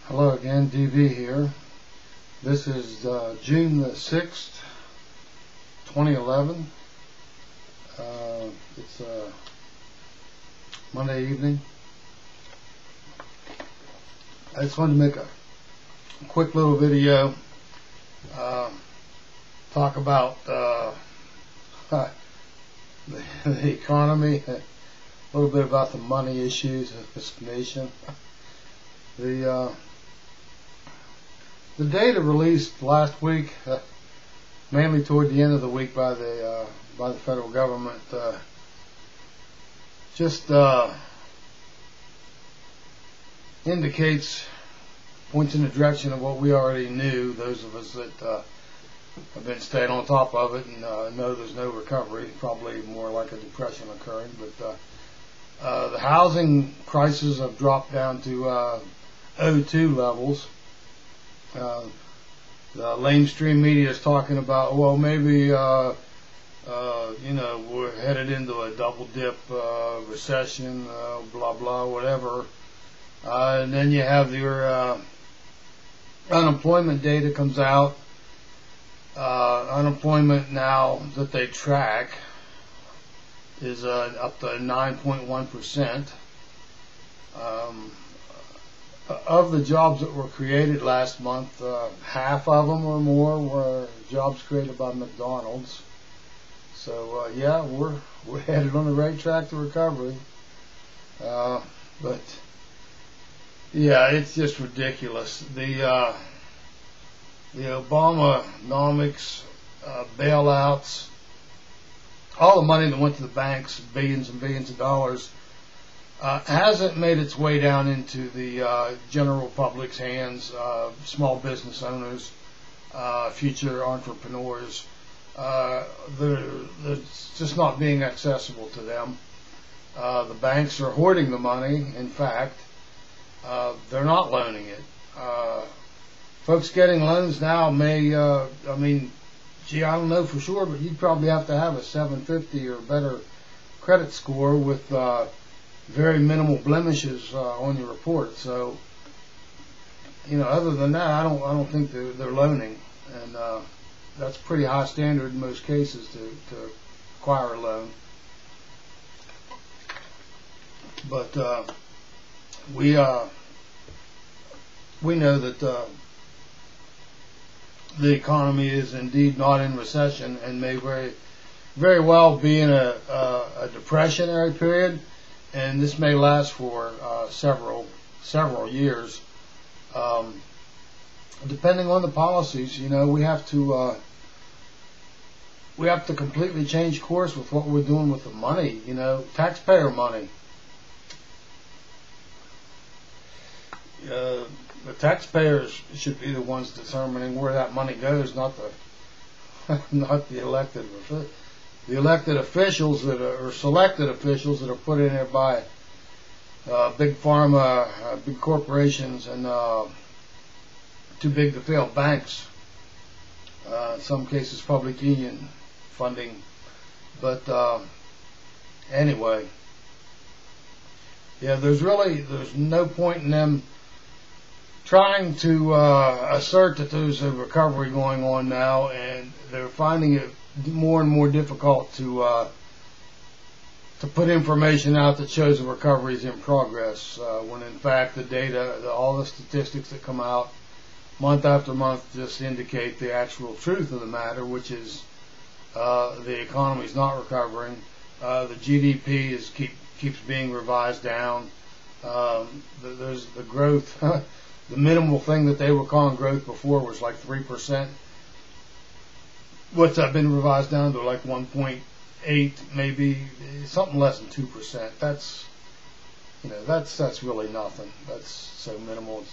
Hello again, DB here. This is June the 6th, 2011. It's Monday evening. I just wanted to make a quick little video, talk about the economy, a little bit about the money issues of this nation. The data released last week, mainly toward the end of the week by the federal government, just points in the direction of what we already knew. Those of us that have been staying on top of it and know there's no recovery, probably more like a depression occurring. But the housing prices have dropped down to 2002 levels. The lamestream media is talking about, well, maybe we're headed into a double dip recession, blah blah, whatever. And then you have your unemployment data comes out. Unemployment now that they track is up to 9.1%. Of the jobs that were created last month, half of them or more were jobs created by McDonald's. So yeah, we're headed on the right track to recovery. But yeah, it's just ridiculous. The Obamanomics, bailouts, all the money that went to the banks, billions and billions of dollars, hasn't made its way down into the general public's hands, small business owners, future entrepreneurs. It's just not being accessible to them. The banks are hoarding the money. In fact, they're not loaning it. Folks getting loans now may, I don't know for sure, but you'd probably have to have a 750 or better credit score with very minimal blemishes on your report. So, other than that, I don't think they're loaning, and that's a pretty high standard in most cases to acquire a loan. But we know that the economy is indeed not in recession and may very well be in a depressionary period. And this may last for several years, depending on the policies. We have to completely change course with what we're doing with the money. Taxpayer money. The taxpayers should be the ones determining where that money goes, not the elected officials. The elected officials or selected officials that are put in there by big pharma, big corporations, and too big to fail banks. In some cases, public union funding. But anyway, yeah, there's no point in them trying to assert that there's a recovery going on now, and they're finding it more and more difficult to put information out that shows the recovery is in progress, when in fact the data, all the statistics that come out month after month just indicate the actual truth of the matter, which is the economy is not recovering. The GDP keeps being revised down. There's the growth. The minimal thing that they were calling growth before was like 3%. What's that been revised down to? Like 1.8, maybe something less than 2%. That's really nothing. That's so minimal.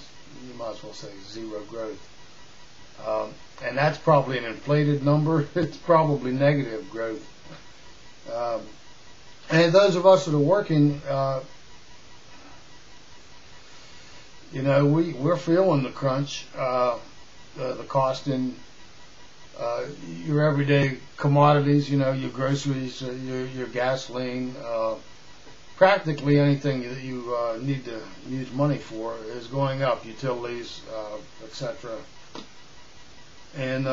You might as well say zero growth. And that's probably an inflated number. It's probably negative growth. And those of us that are working, we're feeling the crunch, the cost in your everyday commodities, your groceries, your gasoline, practically anything that you need to use money for is going up, utilities, etc. And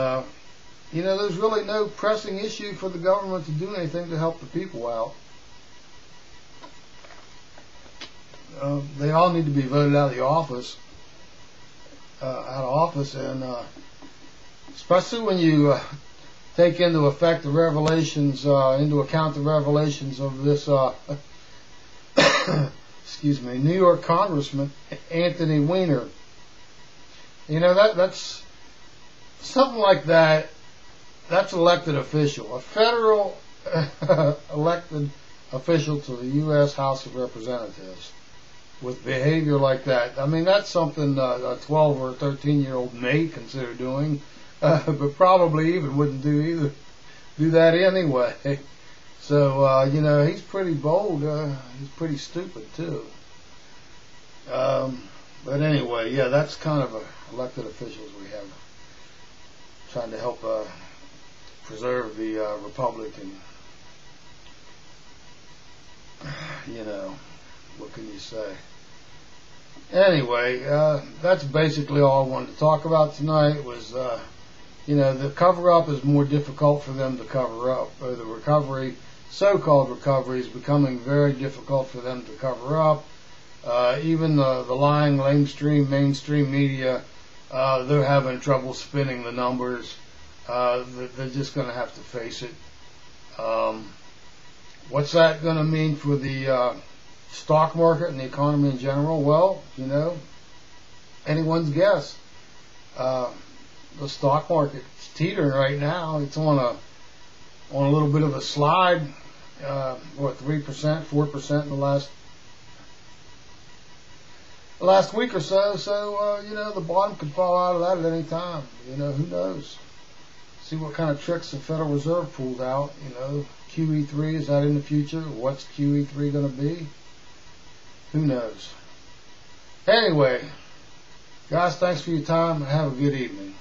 there's really no pressing issue for the government to do anything to help the people out. They all need to be voted out of the office, and especially when you take into account the revelations of this excuse me, New York Congressman Anthony Weiner. That's something like that. That's elected official, a federal elected official to the U.S. House of Representatives, with behavior like that. I mean, that's something a 12 or 13-year-old may consider doing, but probably even wouldn't do that anyway. So, he's pretty bold. He's pretty stupid, too. But anyway, yeah, that's kind of elected officials we have trying to help preserve the republic, and what can you say? Anyway, that's basically all I wanted to talk about tonight. Was the cover-up is more difficult for them to cover up, or the recovery, so-called recovery, is becoming very difficult for them to cover up. Even the lying mainstream media, they're having trouble spinning the numbers. They're just going to have to face it. What's that going to mean for the stock market and the economy in general? Well, anyone's guess. The stock market is teetering right now. It's on a little bit of a slide. 3%, 4% in the last week or so. So the bottom could fall out of that at any time. Who knows? See what kind of tricks the Federal Reserve pulls out. QE3, is that in the future? What's QE3 going to be? Who knows? Anyway, guys, thanks for your time. Have a good evening.